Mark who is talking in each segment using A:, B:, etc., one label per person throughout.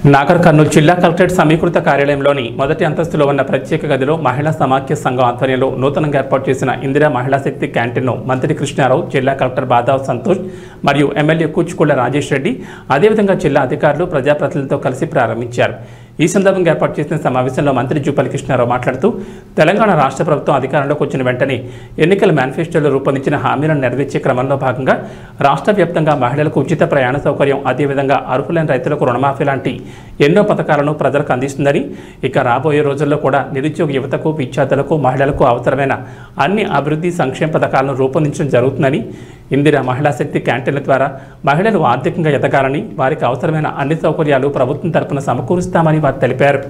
A: నాగర్ కర్నూలు జిల్లా కలెక్టరేట్ సమీకృత కార్యాలయంలోని మొదటి అంతస్తులో ఉన్న ప్రత్యేక గదిలో మహిళా సమాఖ్య సంఘం ఆధ్వర్యంలో నూతనంగా ఏర్పాటు చేసిన ఇందిరా మహిళా శక్తి క్యాంటీన్ను మంత్రి కృష్ణారావు, జిల్లా కలెక్టర్ బాదావ్ సంతోష్ మరియు ఎమ్మెల్యే కూచుకుళ్ల రాజేష్ రెడ్డి, అదేవిధంగా జిల్లా అధికారులు, ప్రజాప్రతినిధులతో కలిసి ప్రారంభించారు. ఈ సందర్భంగా ఏర్పాటు చేసిన సమావేశంలో మంత్రి జూపల్లి కృష్ణారావు మాట్లాడుతూ, తెలంగాణ రాష్ట్ర ప్రభుత్వం అధికారంలోకి వచ్చిన వెంటనే ఎన్నికల మేనిఫెస్టోలో రూపొందించిన హామీలను నెరవేర్చే క్రమంలో భాగంగా రాష్ట్ర వ్యాప్తంగా మహిళలకు ఉచిత ప్రయాణ సౌకర్యం, అదేవిధంగా అర్హులైన రైతులకు రుణమాఫీ లాంటి ఎన్నో పథకాలను ప్రజలకు అందిస్తుందని, ఇక రాబోయే రోజుల్లో కూడా నిరుద్యోగ యువతకు, విద్యార్థులకు, మహిళలకు అవసరమైన అన్ని అభివృద్ధి సంక్షేమ పథకాలను రూపొందించడం జరుగుతుందని, ఇందిరా మహిళా శక్తి క్యాంటీన్ల ద్వారా మహిళలు ఆర్థికంగా ఎదగాలని, వారికి అవసరమైన అన్ని సౌకర్యాలు ప్రభుత్వం తరపున సమకూరుస్తామని వారు తెలిపారు.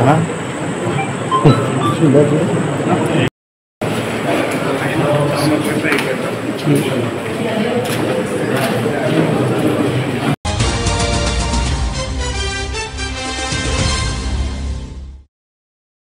B: Huh?